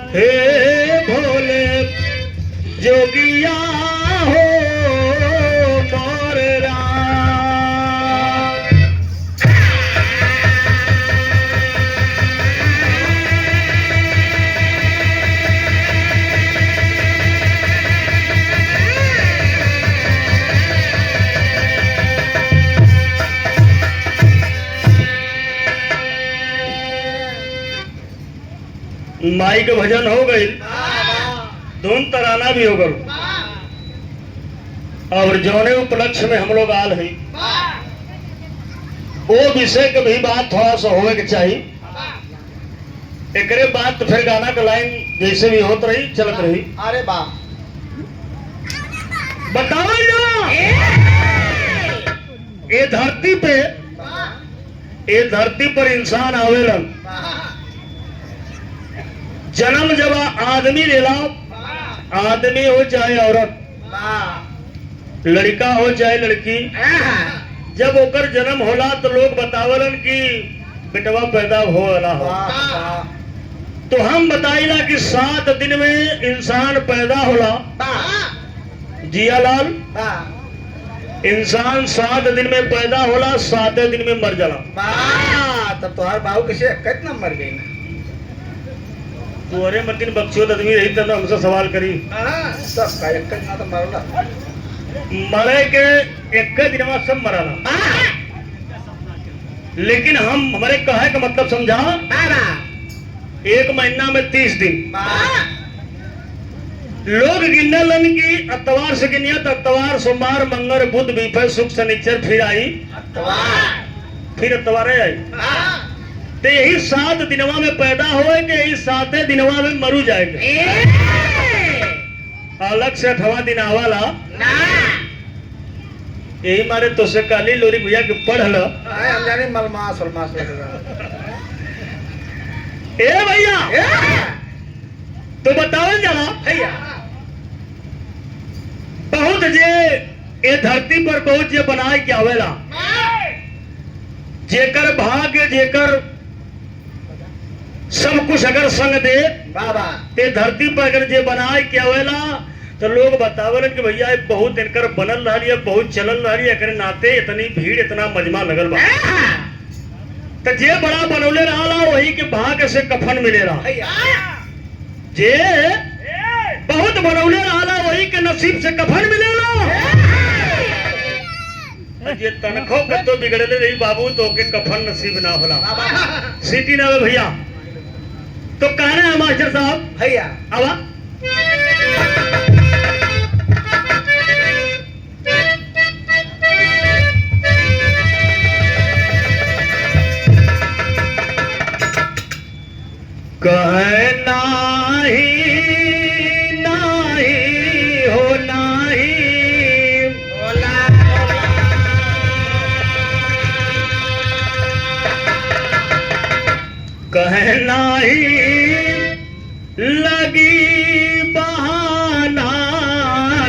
हे भोले जोगिया हो मोर राम। माई के भजन हो गई, धुन तराना भी हो गई, और जौने उपलक्ष्य में हम लोग आल है वो विषय के भी बात थोड़ा सा होवे के चाहिए। एकरे बाद तो फिर गाना का लाइन जैसे भी होत रही चलत रही। अरे वाह, बताओ ना ये धरती पर इंसान आवेलन, जन्म जब आदमी लेला, आदमी हो चाहे औरत, लड़का हो चाहे लड़की, जब ओकर जन्म होला तो लोग बतावलन कि बेटवा पैदा होला हो। तो हम बताइला कि 7 दिन में इंसान पैदा होला। जिया लाल, इंसान 7 दिन में पैदा होला, 7 दिन में मर जाला। तब तुम्हारे बाबू कैसे कितना मर गई ना? तोरे मतिन बख्शियोत आदमी रही तब हमसे सवाल करी। सब का एक ना तो मरला, मरे के एक दिन में सब मराना। लेकिन हम हमारे कहे का मतलब समझा, 1 महीना में 30 दिन लोग गिनलन की अतवार से गिनिया तो अतवार, सोमवार, मंगल, बुध, बीफर, शुक्र, शनिचर, फिर आई फिर अतवार आई। तो यही 7 दिनवा में पैदा होएंगे, यही 7 दिनवा में मरू जाएंगे। अलग से 8वां दिन आवाला यही मारे तो से काली लोरी भैया के पढ़ लो। हम जाने मलमास वलमास ए भैया तो बताओ जरा भैया, बहुत जे ये धरती पर बहुत जे बनाए क्या आवेला, जेकर भाग्य जेकर सब कुछ अगर संग दे बाबा ते धरती पर अगर जे बनाए क्या आवेला तो लोग बतावलन कि भैया बहुत इनकर बनल रही है, बहुत चलल रही है, एकरे नाते इतनी भीड़ इतना मजमा लगल बा। तो जे बड़ा बनौले रहा वही के भाग्य से कफन मिलेला, जे बहुत बनौले रहा वही के नसीब से कफन मिलेला। जे तनखो के तो बिगड़ले रही बाबू तो के कफन नसीब ना होला। सीटी ना भैया तो कहना है मास्टर साहब भैया आवा कहना ही नाही हो नाही बोला कहना ही लगी बहाना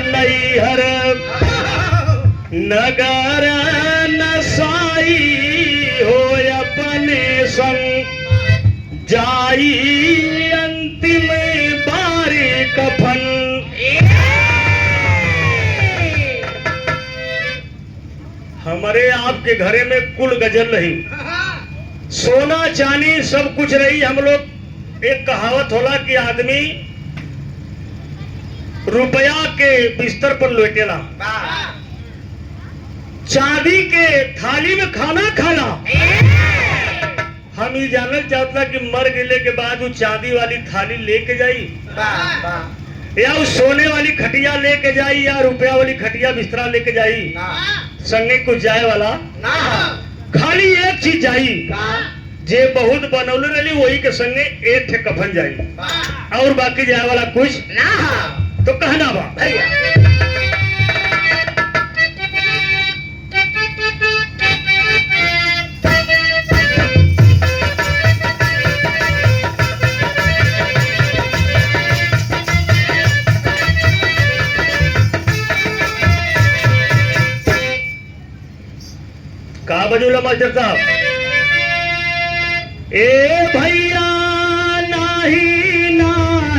नैहर नगर नसाई हो अपने संग जाई अंतिम बारी कफन। हमारे आपके घरे में कुल गजल रही, सोना चांदी सब कुछ रही। हम लोग एक कहावत होला कि आदमी रुपया के बिस्तर पर लेटेला, चांदी के थाली में खाना खाना। हम ये जानना चाहता कि मर गए के बाद वो चांदी वाली थाली लेके जाई या उस सोने वाली खटिया लेके जाई या रुपया वाली खटिया बिस्तरा लेके जाई, संगे कुछ जाए वाला खाली एक चीज जाई, जे बहुत बनौले रही वही के संगे एक ठे कफन जाई और बाकी जाए वाला कुछ ना। तो कहना बा भैया का बजूला मास्टर साहब। ए भैया नाही नाही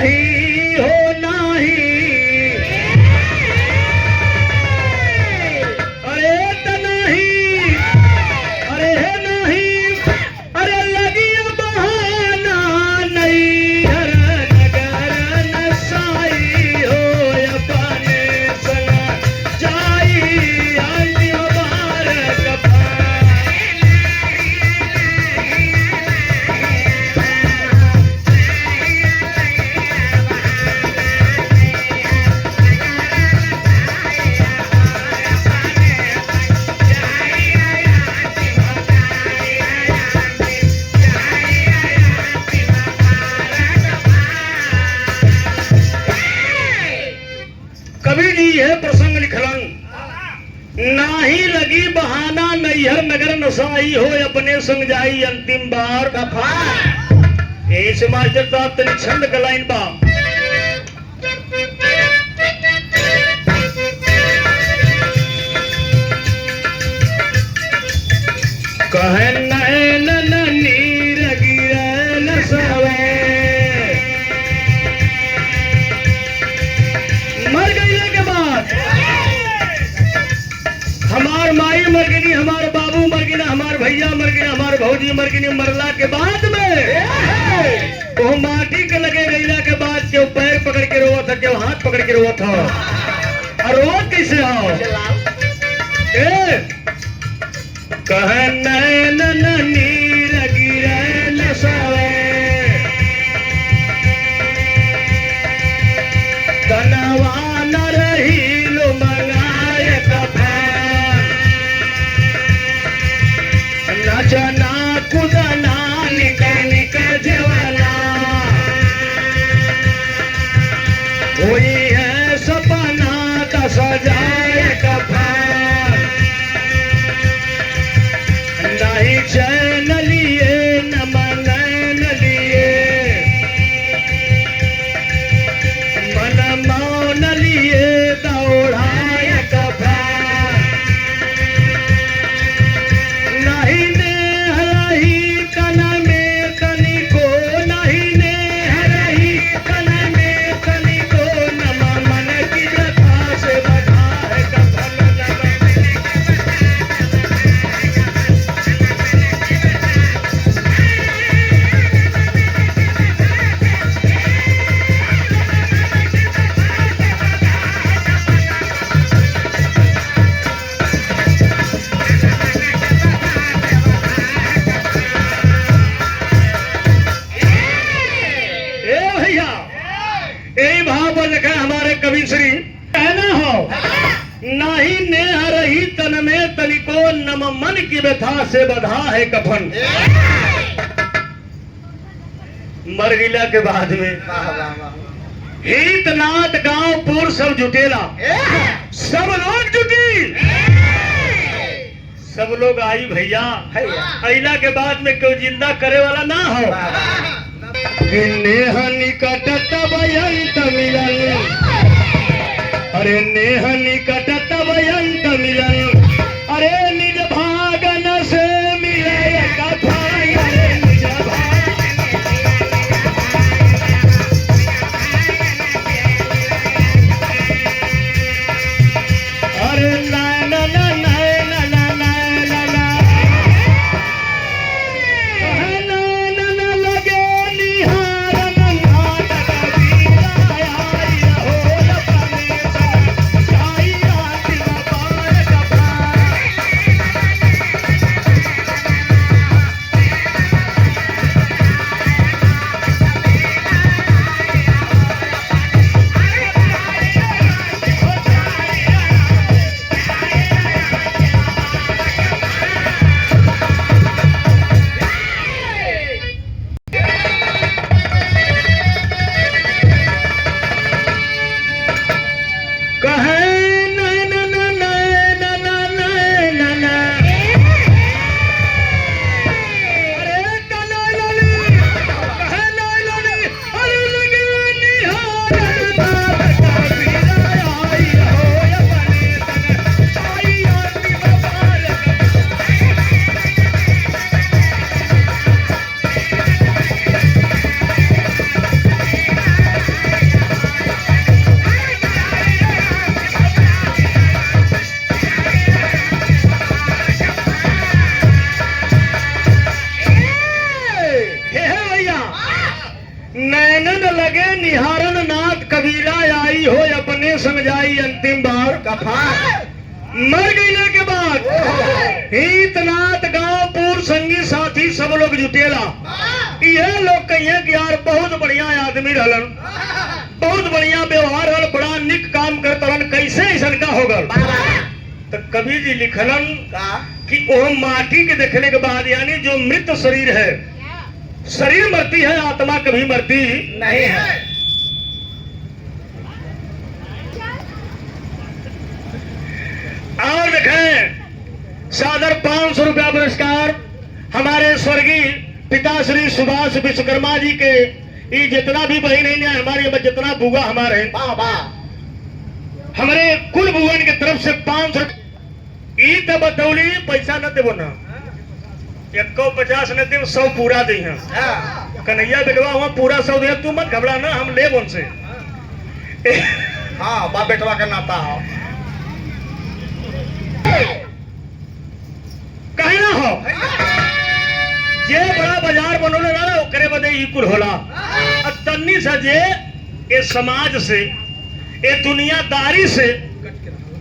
है प्रसंग लिखलन। नाही लगी बहाना नैहर नगर नसाई हो अपने संग जाई अंतिम बार कफार। यही से मास्टर साहब तनी छंद का लाइन बा। कहे नैन नीर गिरे न सवे, मर गईले के बाद हमार माई मर गई, हमार बाबू मर गई, हमार भैया मर गए, हमार भौजी मर गई। मरला के बाद में वो माटी के लगे गईला के बाद क्यों पैर पकड़ के रोवा था, क्यों हाथ पकड़ के रोवा था। और रोवा कैसे हो? कहे नैन नीर गिरे न सवे, तनवा न रही लो मंगाए कफन, नचना कुदना निकल जवाना, वही है सपना का सजाए कफन, नहीं चैन लिए न मनैन लिए, मन मौन लिए दौड़ाए कफन, नहीं नेह रही कन में तनिको, नहीं नेह रही कन में तनिको, नमा मन की व्यथा से बधा है कफन। यही भाव पर लिखा हमारे कवि श्री। कहना हो नाही नेह रही तन में तनिको, नम मन की व्यथा से बधा है कफन। मर गिला के बाद में हित नाथ गांव पूर सब जुटेला, सब लोग जुटी, सब लोग आई भैया। अइला के बाद में कोई जिंदा करे वाला ना हो। नेह निकट तब अंत मिलन, अरे नेह निकट तब अंत मिलन, अरे निज भागन से मिले कथा, अरे निज अरे नैन नैन नैनन लगे निहारन नाथ कबीरा आई हो अपने संग जाई अंतिम बार कफार। मर गईले के बाद हितनाथ गांव पूर संगी साथी सब लोग जुटेला। ये लोग कहिए कि यार बहुत बढ़िया आदमी रहलन, बहुत बढ़िया व्यवहार हल, बड़ा निक काम करतलन, कैसे ऐसा का होगल। तो कबीर जी लिखलन कि वो माटी के देखने के बाद यानी जो मृत शरीर है, शरीर मरती है, आत्मा कभी मरती नहीं है। और देखें सादर 500 रुपया पुरस्कार हमारे स्वर्गीय पिता श्री सुभाष विश्वकर्मा जी के ये जितना भी बहन है हमारे जितना बुआ हमारे हमारे कुल बुआन की तरफ से 500 ई तो बतौली पैसा न देवो ना 150 न दे 100 पूरा दे कन्हैया बेटवा हुआ पूरा 100 दे तू मत घबरा ना हम ले उनसे हाँ बाप बेटवा का नाता हो कहे ना हो जे बड़ा बाजार बनोले ना ओकरे बदे ई कुल होला तन्नी से जे ये समाज से ये दुनियादारी से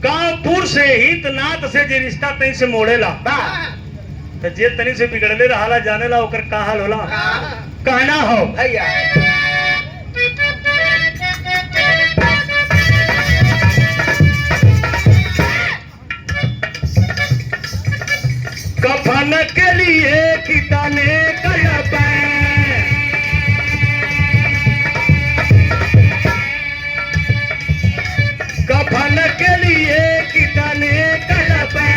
गांवपुर से हित नात से जे रिश्ता तई से मोड़ेला तो जे तनी से बिगड़ले रहाला जानेला ओकर का हाल होला कहना हो भैया कफन के लिए कितने कलपे कफन के लिए कितने कलपे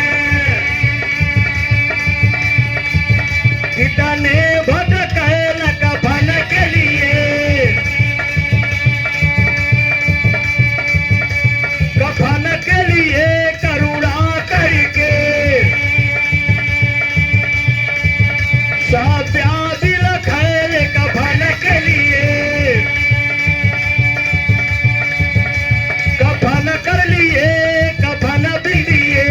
कितने भटकैल कफन के लिए कफन के लिए करुणा करके साप्या दिल खैर कफन के लिए कफन कर लिए कफन भी दिए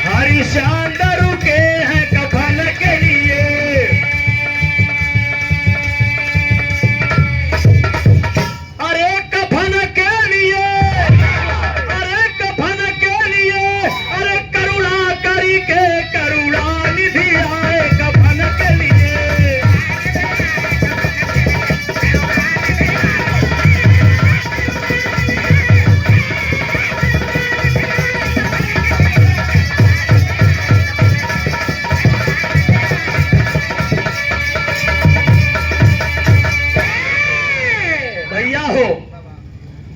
हरिश्चंद्र रुके हैं कफन के लिए अरे कफन के लिए अरे कफन के लिए अरे करुणा करी के करुणा निधि आए कफन के लिए भैया हो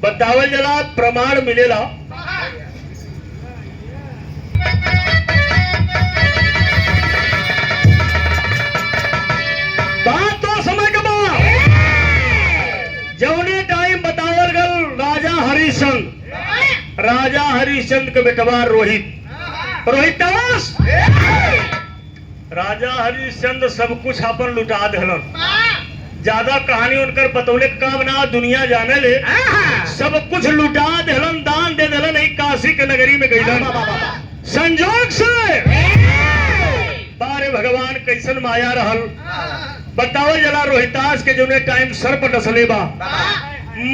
बतावल जला प्रमाण मिलेला बात तो समझ के बाद जौने टाइम बतावल गल राजा हरिश्चंद्र के बेटवा रोहित दास राजा हरिश्चंद्र सब कुछ अपन लुटा दिलन ज्यादा कहानी उनकर बतौले काम ना दुनिया जाने ले सब कुछ लुटा दिलन दान दे दिलन एक काशी के नगरी में गईलन संजोग से बारे भगवान कैसन माया रहल बताओ जला रोहितास के जोने टाइम सर पर डसले बा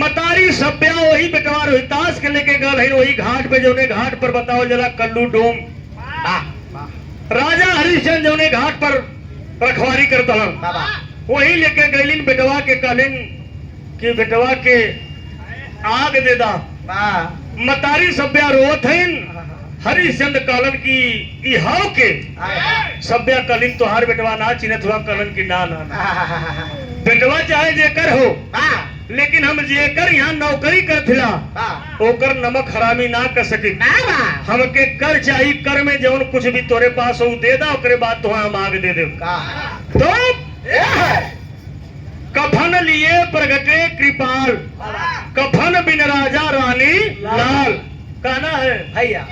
मतारी सभ्या वही बेटवा रोहितास के लेके गए वही घाट पे जोने घाट पर बताओ जला कल्लू डोम राजा हरिश्चंद्र जोने घाट पर रखवारी करता वही लेके गैलिन बेटवा के कहलिन कि बेटवा के आग दे दा मतारी सभ्या रोत हईन हरिश्चंद्र कहलन की ई हाव के सभ्या कहलिन तोहार बेटवा ना चिन्हत हुआ कहलन की ना ना बेटवा चाहे जेकर हो लेकिन हम जेकर यहाँ नौकरी करथिला ओकर नमक हरामी ना कर सकी हमके कर चाहिए कर में जौन कुछ भी तोरे पास हो दे दा ओकरे बाद तो हम आग दे दे तो कफन लिए प्रगटे कृपाल कफन बिन राजा रानी लाल कहना है भैया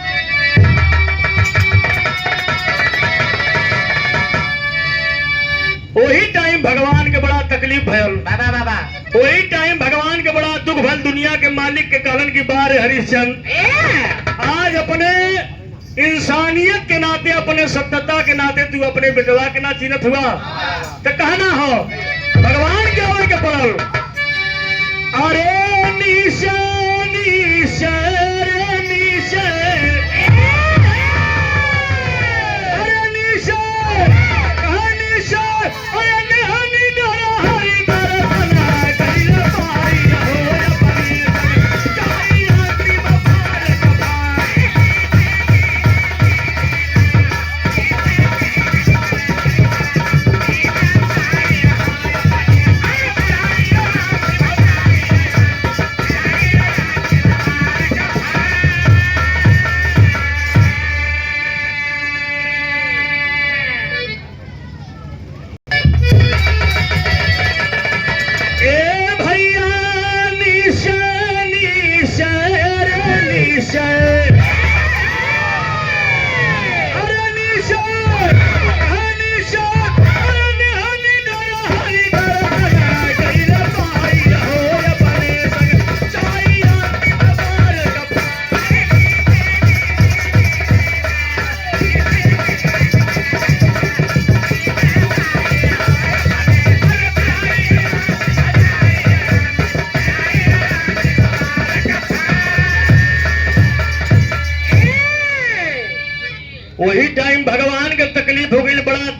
वही टाइम भगवान के बड़ा तकलीफ भयल बाबा वही टाइम भगवान के बड़ा दुख भल दुनिया के मालिक के कहलन की बार हरिश्चंद्र आज अपने इंसानियत के नाते अपने सत्यता के नाते तू अपने बेटवा के ना चिन्हत हुआ तो कहना हो भगवान के होए के पड़ल अरे निशा निशा रे निशा अरे निशा कहा निशा अरे निहानी डरा हरि दर्शना कइला पाई हो अपनी चाई हाथी बपार कपार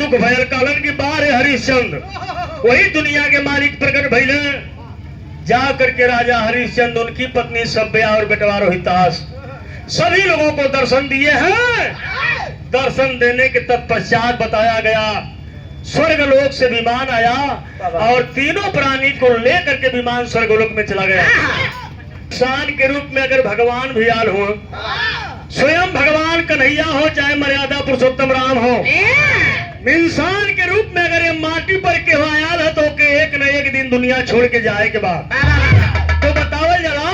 दुख भयल कालन की बार है हरिश्चंद्र, वही दुनिया के मालिक प्रकट भइले। जा करके राजा हरिश्चंद्र, उनकी पत्नी सभ्या और बेटवा रोहितास सभी लोगों को दर्शन दिए हैं। दर्शन देने के तत्पश्चात बताया गया स्वर्ग लोक से विमान आया और तीनों प्राणी को लेकर के विमान स्वर्गलोक में चला गया। इंसान के रूप में अगर भगवान भी आल हो, स्वयं भगवान कन्हैया हो, चाहे मर्यादा पुरुषोत्तम राम हो, इंसान के रूप में अगर ये माटी पर के आयल है तो के एक न एक दिन दुनिया छोड़ के जाए के बाद तो बताओ जरा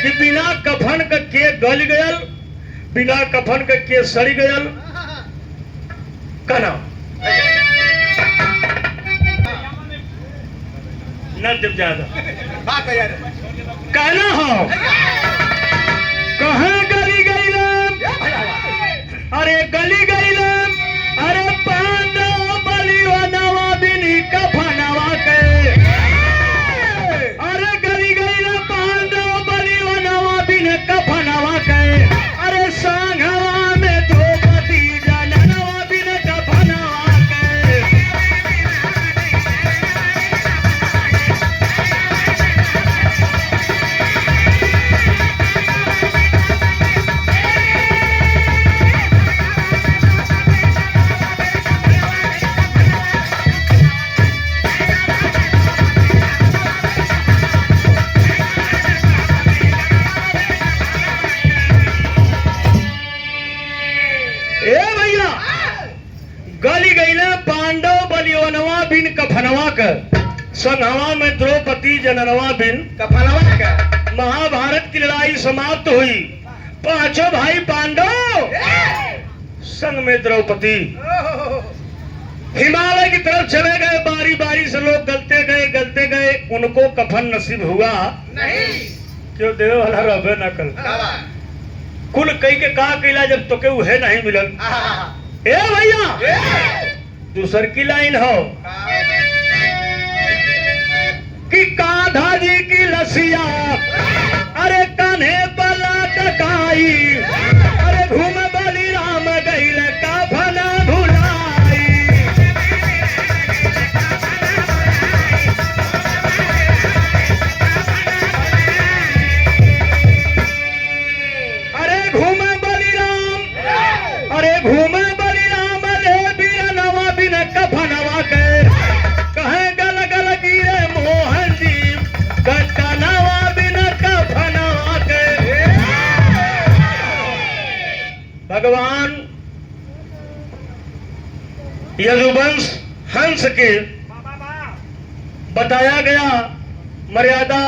कि बिना कफन के गल गयल, बिना कफन के सड़ी गयल कना न जब ज्यादा कहना हो कहाँ गली गई, अरे गली गई, अरे पांडव बलिवनवा बिनी कफनवा के, अरे गली गई पांडव बलिवनवा बिन कफनवा के, अरे सांघवा में द्रौपदी जननवा बिन कफनवा के। गली गई पांडव बलिवनवा बिन कफनवा कर, संघवा में द्रौपदी जननवा बिन कफनवा का महाभारत की लड़ाई समाप्त हुई। पांचों भाई पांडव संग में द्रौपदी हिमालय की तरफ चले गए। बारी बारी से लोग गलते गए, उनको कफन नसीब हुआ नहीं। क्यों देव वाला रबे न कल कुल कई के का कैला जब तो के उहे नहीं मिलल। ए भैया दूसर की लाइन हो कि कान्हा जी की लसिया, अरे कान्हे बला टकाई, अरे घूम बली राम गईल कफन भुलाई। अरे घूम बली राम, अरे घूम कफनवा के, कहे गल गल गिरे मोहन जी कनवा बिन कफनवा के। भगवान यदुवंश हंस के बताया गया मर्यादा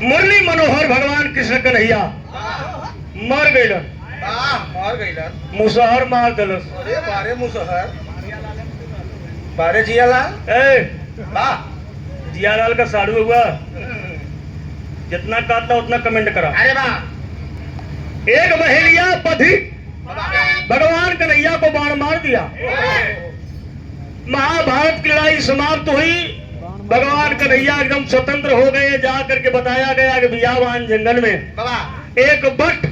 मुरली मनोहर भगवान कृष्ण कन्हैया मर गए, मर गई। मुसहर मार दलस। अरे बारे मुसहर बारे जियालाल ए वाह जियालाल का साड़ू हुआ, जितना काटता उतना कमेंट करा। अरे वाह एक महेलिया पथी भगवान कन्हैया को बाण मार दिया। महाभारत की लड़ाई समाप्त हुई। भगवान कन्हैया एकदम स्वतंत्र हो गए। जा करके बताया गया कि बियावान जंगल में एक बट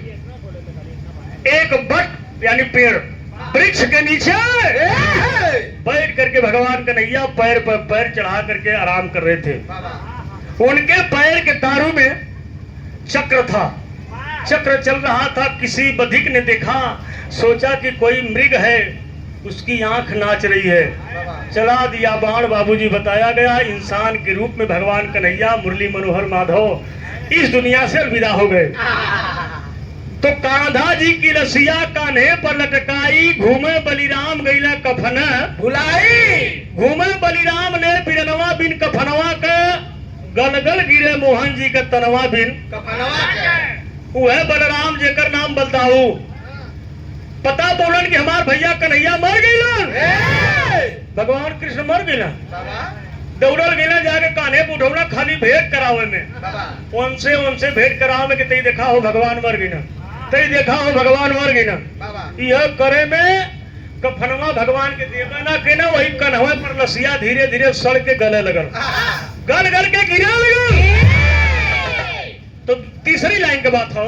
यानी पेड़ वृक्ष के नीचे बैठ करके भगवान कन्हैया पैर पर पैर चढ़ा करके आराम कर रहे थे। उनके पैर के तारू में चक्र था, चक्र चल रहा था। किसी बधिक ने देखा, सोचा कि कोई मृग है, उसकी आंख नाच रही है, चला दिया बाण। बाबूजी बताया गया इंसान के रूप में भगवान कन्हैया मुरली मनोहर माधव इस दुनिया से अलविदा हो गए। तो कान्हा जी की रसिया कान्हे पर लटकाई, घूमे बलिराम गईला कफन भुलाई। घूमे बलिराम ने बिरनवा बिन कफनवा का, गलगल गिरे मोहन जी का तनवा बिन कफनवा। वह बलराम जेकर नाम बलदाऊ पता बोलन कि हमार भैया कन्हैया मर गईलन, भगवान कृष्ण मर गईलन। दौड़ल गईला जाके कान्हे को उठौना खाली भेंट करावे में, उनसे भेंट करावे में कि तई देखा हो भगवान मर गईलन, तई देखा हो भगवान मर गईलन। यह करे में कफनवा भगवान के देगा ना के ना, वही कन्हवे पर लसिया धीरे धीरे सड़ के गले लगल, गल गल के गिरा लगल। तो तीसरी लाइन के बात हो,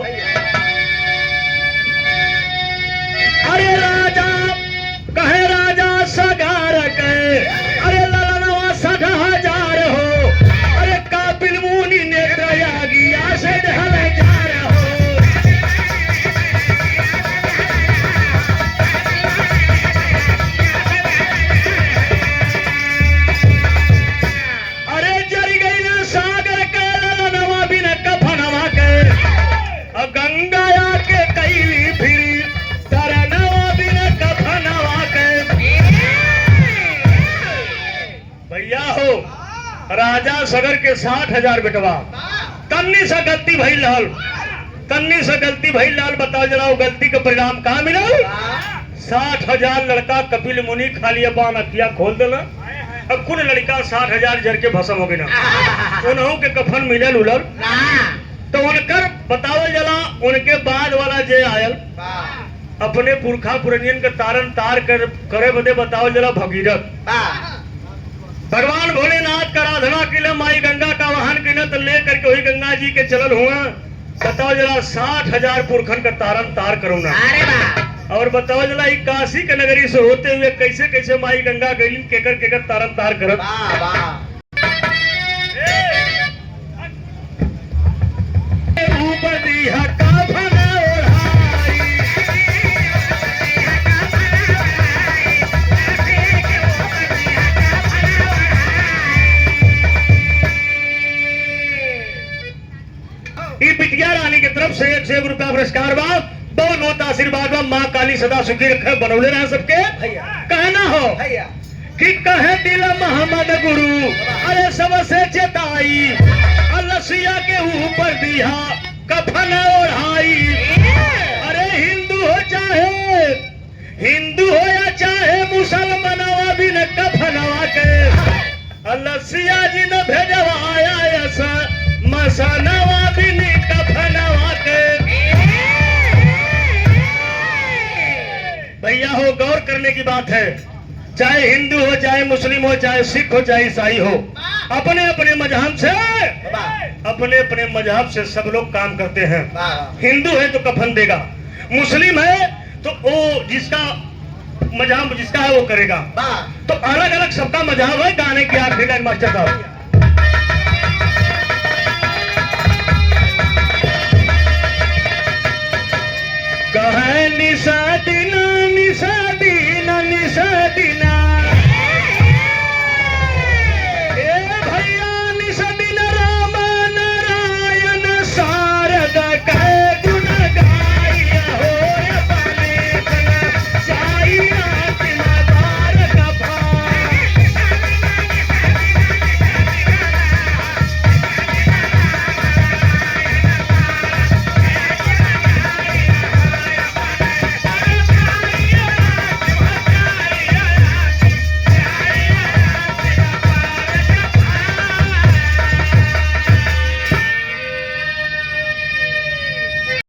अरे राजा कहे सगार के अरे ललनवा 60,000 हो अरे काबिल मुनि नेत्र यागिया से ढल जार हो अरे जरी गई सागर के ललनवा बिन कफनवा के गंगा के कैली फिरी तरनवा बिन कफनवा के भैया हो राजा सगर के 60,000 बेटवा तन्नी से गलती भई लाल तन्नी से गलती भई लाल बताओ जरा वो गलती का परिणाम कहाँ मिला 60,000 लड़का कपिल मुनि खाली बान अखिया खोल देला अब कुल लड़का 60,000 जर के भस्म हो गई ना उन्हों के कफन मिलल उलल तो उनकर बतावल जला उनके बाद वाला जे आयल अपने पुरखा पुरनियन के तारन तार करे बदे बतावल जला भगीरथ भगवान भोलेनाथ का आराधना के लिए माई गंगा का वाहन के न तो ले करके वही गंगा जी के चलल हुआ बताओ जरा 60,000 पुरखन का तारन तार करो ना और बताओ जला काशी के नगरी से होते हुए कैसे कैसे माई गंगा गई केकर केकर तारन तार करत ऊपर दिया काफन ओढ़ाई ई बिटिया रानी की तरफ से 1 रुपया पुरस्कार बा बहुत बहुत आशीर्वाद बा माँ काली सदा सुखी रखे बनौले रहे सबके कहना हो कि कहे दिल मोहम्मद गुरु अरे सबसे चेताई अलसिया के ऊपर दिया कफन ओढ़ाई अरे हिंदू हो या चाहे मुसलमानवा बिन कफनवा के अलसिया जी ने भेजवाया ऐसा मसनवा बिन कफनवा के भैया हो गौर करने की बात है चाहे हिंदू हो चाहे मुस्लिम हो चाहे सिख हो चाहे ईसाई हो अपने अपने मजहब से सब लोग काम करते हैं हिंदू है तो कफन देगा मुस्लिम है तो वो जिसका मजहब जिसका है वो करेगा तो अलग अलग सबका मजहब है गाने की आखिरी लाइन मास्टर साहब कहे निशा दिन निशा दिन निशा